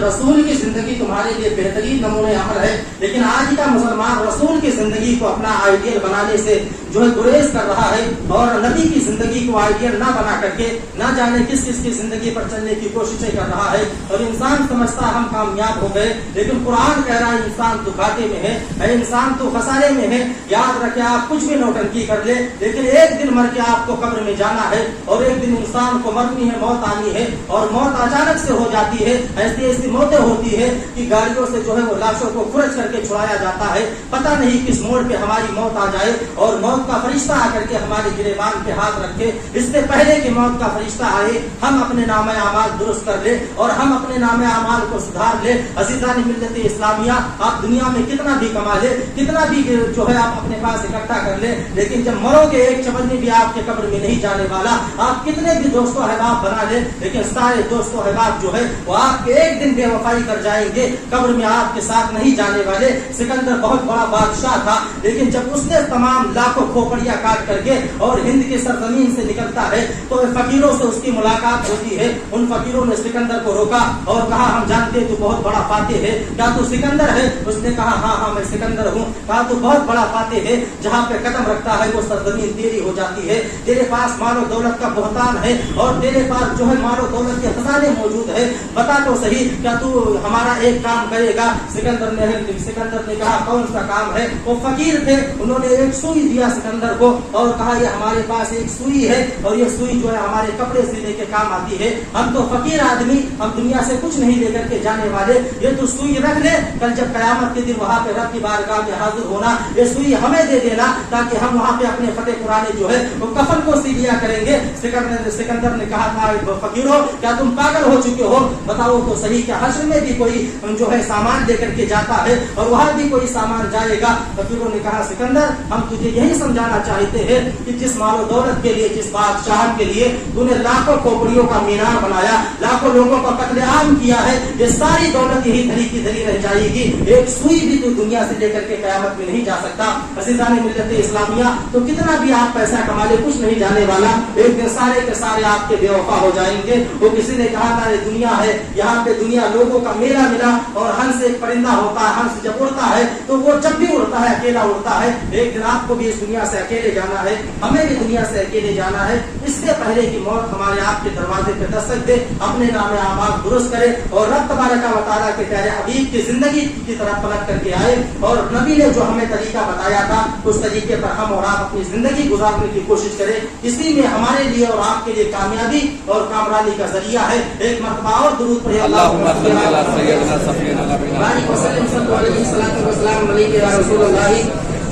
رسول کی زندگی تمہارے لیے بہترین نمونہ عمل ہے، لیکن آج کا مسلمان رسول کی زندگی کو اپنا آئیڈیل بنانے سے جو ہے گریز کر رہا ہے، اور نبی کی زندگی کو آئیڈیل نہ بنا کر کے نہ جانے کس کس کی زندگی پر چلنے کی کوششیں کر رہا ہے، اور انسان سمجھتا ہم کامیاب ہو گئے، لیکن قرآن کہہ رہا ہے انسان تو گھاٹے میں ہے، انسان تو خسارے میں ہے۔ یاد رکھے آپ کچھ بھی نوٹنکی کر لے، لیکن ایک دن مر کے آپ کو قبر میں جانا ہے، اور ایک دن انسان کو مرنی ہے، موت آنی ہے، اور موت اچانک سے ہو جاتی ہے۔ ایسی موتیں ہوتی ہے کہ گاڑیوں سے جو ہے وہ لاشوں کو کھرچ کر کے چھڑایا جاتا ہے، پتہ نہیں کس موڑ پہ ہماری موت آ جائے اور موت کا فرشتہ آ کر کے ہمارے گریبان پہ ہاتھ رکھے۔ اس سے پہلے کہ موت کا فرشتہ آئے ہم اپنے نام اعمال درست کر لے اور ہم اپنے نام اعمال کو سدھار لے۔ عزیزان ملت اسلامیہ، آپ دنیا میں کتنا بھی کما لے، کتنا بھی جو ہے آپ اپنے پاس اکٹھا کر لے، لیکن جب مرو گے ایک چمنی بھی آپ کے قبر میں نہیں جانے والا۔ آپ کتنے بھی دوست و احباب بنا لے، لیکن سارے دوست و احباب جو ہے وہ آپ کے ایک دن بے وفائی کر جائیں گے، قبر میں آپ کے ساتھ نہیں جانے والے۔ سکندر بہت بڑا بادشاہ تھا، لیکن جب اس نے تمام لاکھوں کھوپڑیاں کاٹ کر کے اور ہند کی سرزمین سے نکلتا ہے تو فقیروں سے اس کی ملاقات ہوتی ہے۔ ان فقیروں نے سکندر کو روکا اور کہا ہم جانتے تو بہت بڑا فاتح ہے، کیا تو سکندر ہے؟ اس نے کہا ہاں میں سکندر ہوں۔ کہا تو بہت بڑا فاتح ہے، جہاں پہ قدم رکھتا ہے وہ سرزمین تیری ہو جاتی ہے، تیرے پاس مال و دولت کا بہتان ہے اور تیرے پاس جو ہے مال و دولت کے خزانے موجود ہے، بتا تو صحیح کیا تو ہمارا ایک کام کرے گا؟ سکندر نے کہا کون سا کام ہے؟ وہ فقیر تھے، انہوں نے ایک سوئی دیا سکندر کو اور کہا یہ ہمارے پاس ایک سوئی ہے اور یہ سوئی جو ہے ہمارے کپڑے سلنے کے کام آتی ہے، ہم تو فقیر آدمی، ہم دنیا سے کچھ نہیں لے کر کے جانے والے، یہ تو سوئی رکھ لے، کل جب قیامت کے دن وہاں پہ رب کی بارگاہ میں حاضر ہونا یہ سوئی ہمیں دے دینا تاکہ ہم وہاں پہ اپنے فتح پرانے جو ہے وہ کفن کو سی لیا کریں گے۔ سکندر نے کہا تھا فقیروں کیا تم پاگل ہو چکے ہو؟ بتاؤ تو صحیح کیا حشر میں بھی کوئی جو ہے سامان لے کر کے جاتا ہے اور وہاں بھی کوئی سامان جائے گا؟ فقیروں نے کہا سکندر ہم تجھے یہی سمجھانا چاہتے ہیں کہ جس مال و دولت کے لیے، جس بادشاہ کے لیے تو نے لاکھوں کھوپڑیوں کا مینار بنایا، لاکھوں لوگوں کا قتل عام کیا ہے، یہ ساری دولت یہی دھری کی دھری رہ جائے گی، ایک سوئی بھی تو دنیا سے لے کر کے قیامت میں نہیں جا سکتا۔ عزیزان ملت اسلامیہ، تو کتنا بھی آپ پیسہ کما لے کچھ نہیں جانے والا، ایک دن سارے کے سارے آپ کے بے وفا ہو جائیں گے۔ وہ کسی نے کہا تھا یہ دنیا ہے، یہاں پہ دنیا لوگوں کا میلہ ملا اور ہنس ایک پرندہ ہوتا ہے، ہنس جب اڑتا ہے تو وہ جب بھی اڑتا ہے اکیلا اڑتا ہے، ایک دن آپ کو بھی اس دنیا سے اکیلے جانا ہے، ہمیں بھی دنیا سے اکیلے جانا ہے۔ اس سے پہلے کہ موت ہمارے آپ کے دروازے پہ دستک دے، اپنے نام اعمال درست کرے اور رب تبارک و تعالیٰ کے پیارے حبیب کی زندگی کی طرف پلٹ کر کے آئے، اور نبی نے جو ہمیں طریقہ بتایا تھا اس طریقے پر ہم اور آپ اپنی زندگی گزارنے کی کوشش کریں۔ اسی میں ہمارے لیے اور آپ کے لیے کامیابی اور کامرانی کا ذریعہ ہے۔ ایک مرتبہ اور درود پڑھیں، اللہم صل علی سیدنا بارک وسلم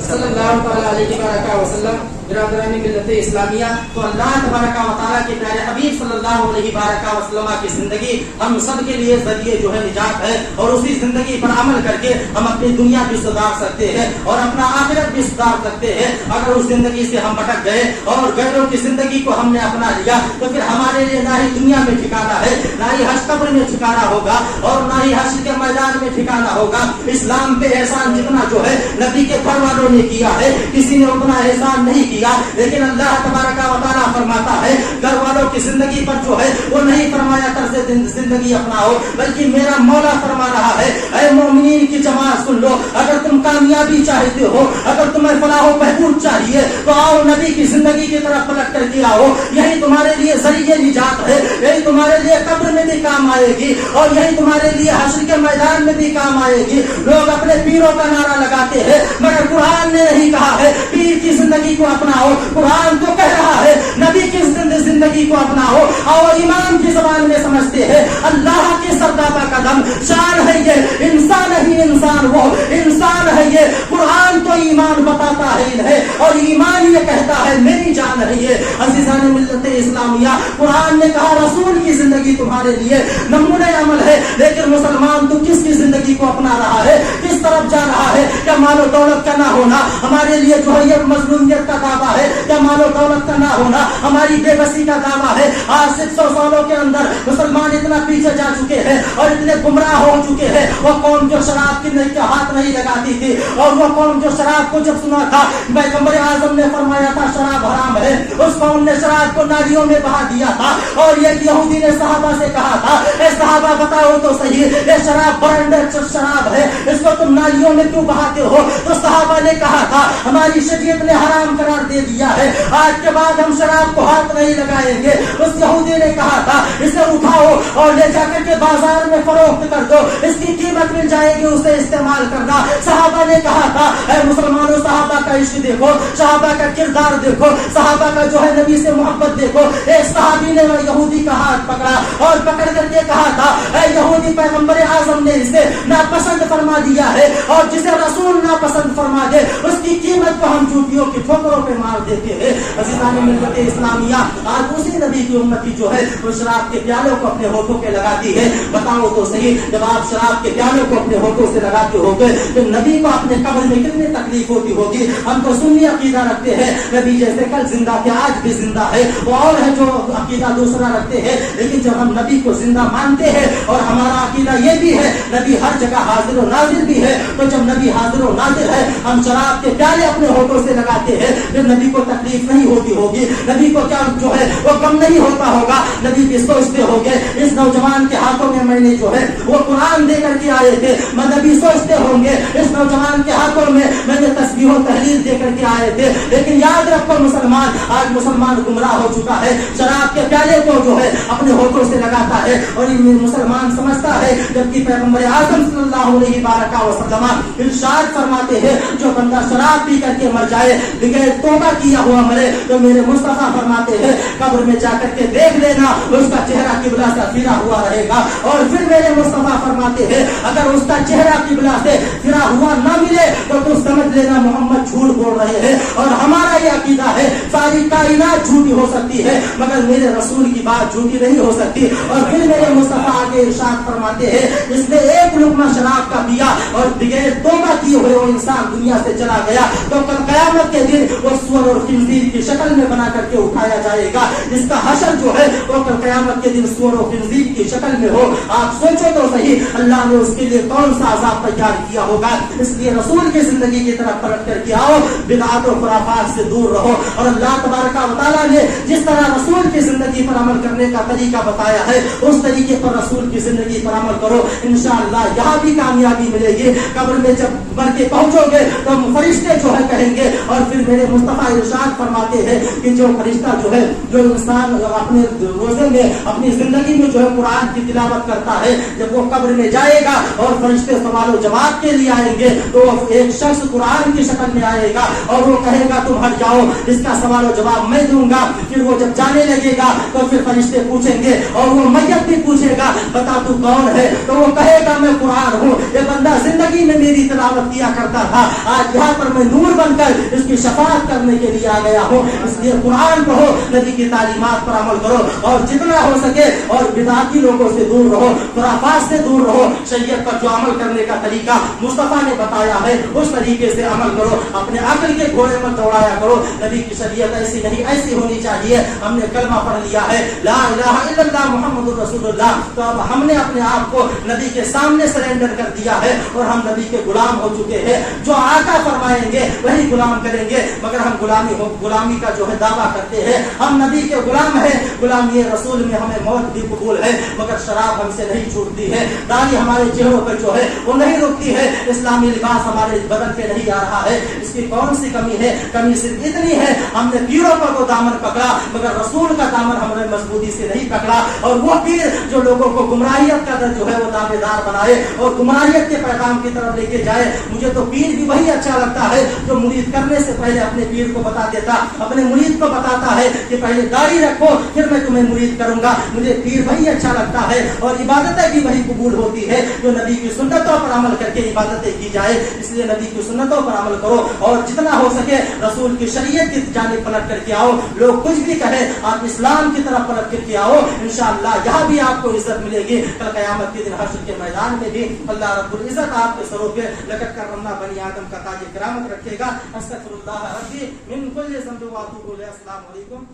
صلی اللہ علیہ وسلم۔ برادران ملت اسلامیہ، تو اللہ تبارک و تعالیٰ کے پیارے حبیب صلی اللہ علیہ وسلم کی زندگی ہم سب کے لیے ذریعے جو ہے نجات ہے، اور اسی زندگی پر عمل کر کے ہم اپنی دنیا بھی سدھار سکتے ہیں اور اپنا آخرت بھی سدھار سکتے ہیں۔ اگر اس زندگی سے ہم بھٹک گئے اور غیروں کی زندگی کو ہم نے اپنا لیا تو پھر ہمارے لیے نہ ہی دنیا میں ٹھکانا ہے، نہ ہی حشر قبر میں ٹھکانا ہوگا اور نہ ہی حشر کے میدان میں ٹھکانا ہوگا۔ اسلام پہ احسان جتنا جو ہے نبی کے گھر والوں نے کیا ہے، کسی نے اتنا احسان نہیں کیا، لیکن اللہ تبارک و تعالیٰ فرماتا ہے گھر والوں کی زندگی پر جو ہے وہ نہیں فرمایا طرز زندگی اپناؤ، بلکہ میرا مولا فرما رہا ہے اے مومنین کی جماعت سن لو، اگر تم کامیابی چاہتے ہو، اگر تمہیں فلاح و بہبود چاہیے تو آؤ نبی کی زندگی کی طرف پلٹ کر کے آؤ، یہی تمہارے لیے ذریعہ نجات ہے، یہی تمہارے لیے قبر میں بھی کام آئے گی اور یہی تمہارے لیے حشر کے میدان میں بھی کام آئے گی۔ لوگ اپنے پیروں کا نعرہ لگاتے ہیں مگر قرآن نے نہیں کہا ہے پیر کی زندگی کو اپناؤ، قرآن تو کہہ رہا ہے نبی کی زندگی کو اپناؤ۔ اور ایمان کی زبان میں سمجھتے ہیں اللہ کے سردابہ قدم شان ہے، یہ انسان ہی انسان، وہ انسان ہے، یہ قرآن تو ایمان بتاتا ہے انہیں اور ایمان یہ کہتا ہے میری جان ہے یہ۔ عزیزان ملت اسلامیہ، قرآن نے کہا رسول کی زندگی تمہارے لیے نمونہ عمل ہے، لیکن مسلمان تو کس کی زندگی کو اپنا رہا ہے، کس طرف جا رہا ہے؟ کیا क्या मालो दौलत का ना होना हमारे लिए जो है ये मजलूमियत का दावा है? क्या मालो दौलत का ना होना हमारी बेबसी का दावा है? आज से 100 सालों के अंदर मुसलमान इतना पीछे जा चुके हैं और इतने गुमराह हो चुके हैं। वो कौम जो शराब की हाथ नहीं लगाती थी, और वो कौम जो शराब को जब सुना था पैगंबर आजम ने फरमाया था शराब हराम है, उस कौम ने शराब को नालियों में बहा दिया था। और ये यहूदी ने सहाबा से कहा था, ए सहाबा बताओ तो सही, ये शराब ब्रांडेड शराब है, इसको तुम नालियों में क्यों बहाते हो? तो सहाबा ने कहा था हमारी शरीयत ने हराम करार दे दिया है, आज के बाद हम शराब को हाथ नहीं लगाएंगे। उस यहूदी ने कहा था इसे उठाओ और ले जाकर के बाजार में फरोख्त कर दो, इसकी कीमत मिल जाएगी, उसे इस्तेमाल करना। सहाबा ने कहा था ऐ मुसलमानों सहाबा का इश्क देखो, सहाबा का किरदार देखो, सहाबा का जो है नबी से मोहब्बत देखो। एक सहाबी ने यहूदी का हाथ पकड़ा और पकड़ करके कहा था ऐ यहूदी पैगंबर आजम ने इसे नापसंद फरमा दिया है, और जिसे रसूल नापसंद फरमा दे उसकी कीमत को हम जूतियों की ठोकरों पे मार देते हैं। अज़ीज़ान मिल्लत इस्लामिया, आज उसी नबी की उम्मती जो है वो शराब के प्यालों को अपने होठों के लगाती है। बताओ तो सही, जब आप शराब के प्यालों को अपने होठों से लगाते होगे तो नबी को अपने कब्र में कितनी तकलीफ होती होगी। हम तो सुन्नी अकीदा रखते हैं, नबी जैसे कल जिंदा थे आज भी जिंदा है, और है जो अकीदा दूसरा रखते हैं। लेकिन जब हम नबी को जिंदा मानते हैं और हमारा अकीदा ये भी है नबी हर जगह हाजिर और नाजिर भी है, तो जब नबी हाजिर और नाजिर है हम शराब के प्याले अपने होठों से लगाते हैं, फिर नबी को तकलीफ नहीं होती होगी, नबी को क्या जो है वो कम नहीं होता होगा। नबी भी सोचते होंगे इस नौजवान के हाथों में मैंने जो है वो कुरान दे करके आए थे, मैं नबी सोचते होंगे इस नौजवान के हाथों में मैंने तस्बीह और तहलील दे करके आए थे। लेकिन याद रखो मुसलमान, आज मुसलमान गुमराह हो चुका है, शराब के प्याले को जो है अपने होठों से लगाता है और मुसलमान समझता है, जबकि पैगंबर आज़म सल्लल्लाहु अलैहि वसल्लम इरशाद फरमाते हैं जो बंदा शराब पी करके मर जाए बगैर तौबा किया हुआ मरे, तो मेरे मुस्तफा फरमाते हैं कब्र में जाकर के देख लेना उसका चेहरा किबला से फिरा हुआ रहेगा। और फिर मेरे मुस्तफा फरमाते हैं अगर उसका चेहरा किबला से फिरा हुआ ना मिले तो तुम समझ लेना मोहम्मद झूठ बोल रहे हैं। और हमारा ये अकीदा है सारी कायनात झूठी हो सकती है मगर मेरे रसूल की बात झूठी नहीं हो सकती। और फिर मेरे मुस्तफा आगे इरशाद फरमाते हैं इसने एक लुकमा शराब का पिया और बगैर तौबा किए हुए वो इंसान दुनिया से चला गया, तो कल क़यामत के दिन वो सूअर और खिंजीर की शक्ल में बना करके उठाया जाएगा। इसका हशर जो है वो कल क़यामत के दिन सूअर और खिंजीर की शक्ल में हो। आप सोचो तो सही अल्लाह ने उसके लिए कौन सा अज़ाब तैयार किया होगा। इसलिए रसूल की जिंदगी की तरफ पलट करके आओ, बिदअत और खुराफात से दूर रहो। और अल्लाह तबारक व तआला ने जिस तरह रसूल की जिंदगी पर अमल करने का तरीका बताया है उस तरीके पर रसूल की जिंदगी पर अमल करो, इंशाअल्लाह यहाँ भी कामयाबी मिलेगी। कब्र में जब मर के पहुंचोगे तो फरिश्ते जो है कहेंगे, और फिर मेरे मुस्तफा इरशाद फरमाते हैं कि जो फरिश्ता जो है जो इंसान अपने रोजे में अपनी जिंदगी में जो है कुरान की तिलावत करता है, जब वो कब्र में जाएगा और फरिश्ते सवाल जवाब के लिए आएंगे तो एक शख्स कुरान की शक्ल में आएगा और वो कहेगा तुम हट जाओ, इसका सवाल जवाब मैं दूंगा। फिर वो जब जाने लगेगा तो फिर फरिश्ते पूछेंगे और वो मैयत भी पूछेगा बता तू कौन है, तो वो कहेगा मैं कुरान हूँ, ये बंदा जिंदगी में मेरी तिलावत किया करता था, आज यहाँ पर मैं नूर बनकर इसकी शफाअत करने के लिए आ गया हूँ। इसलिए कुरान पढ़ो, नबी की तालीमात पर अमल करो और जितना हो सके और बिदअती लोगों से दूर रहो, खुराफात से दूर रहो। शरीयत पर जो अमल करने का तरीका मुस्तफा ने बताया है उस तरीके से अमल करो, अपने अक्ल के घोड़े पर दौड़ाया करो। नबी की शरीयत ऐसी नहीं ऐसी होनी चाहिए। हमने कलमा पढ़ लिया है ला इलाहा इल्लल्लाह मुहम्मदुर रसूलुल्लाह, तो अब हमने अपने आप को नबी के सामने सरेंडर कर दिया है और हम नबी के गुलाम हो चुके हैं। जो आका फरमाएंगे वही गुलाम करेंगे, मगर हम गुलामी का जो है दावा करते हैं। हम नबी के गुलाम हैं, गुलामी रसूल में हमें मौत भी कबूल है, मगर शराब हमसे नहीं छूटती है, दाढ़ी हमारे चेहरों पर जो है वो नहीं रुकती है, इस्लामी लिबास हमारे बदन पे नहीं आ रहा है। इसकी कौन सी कमी है? कमी सिर्फ इतनी है हमने पीरों पर वो दामन पकड़ा मगर रसूल का दामन हमने मजबूती से नहीं पकड़ा। और वो पीर जो लोगों को गुमराहियत का जो है वो दावेदार बनाए और गुमराहियत के पैगाम की तरफ लेके जाए, मुझे तो पीर भी वही अच्छा लगता है जो मुरीद करने से पहले अपने पीर को बता देता, अपने मुरीद को बताता है कि पहले दाढ़ी रखो फिर मैं तुम्हें मुरीद करूंगा। मुझे पीर वही अच्छा लगता है और इबादतें भी वही कबूल होती है जो नबी की सुन्नतों पर अमल करके इबादतें की जाए। इसलिए नबी की सुन्नतों पर अमल करो اور جتنا ہو سکے رسول کی شریعت کی جانب پلٹ کر کے آؤ. لوگ کچھ بھی کہے آپ اسلام کی طرف پلٹ کر کے آؤ. انشاءاللہ یہاں بھی آپ کو عزت ملے گی. کل قیامت کے دن حشر کے میدان میں بھی اللہ رب العزت آپ کے سروں پہ لقد کرمنا بنی آدم کا تاج کرامت رکھے گا. استغفر اللہ ربی من کل ذنب و اتوب الیہ. السلام علیکم.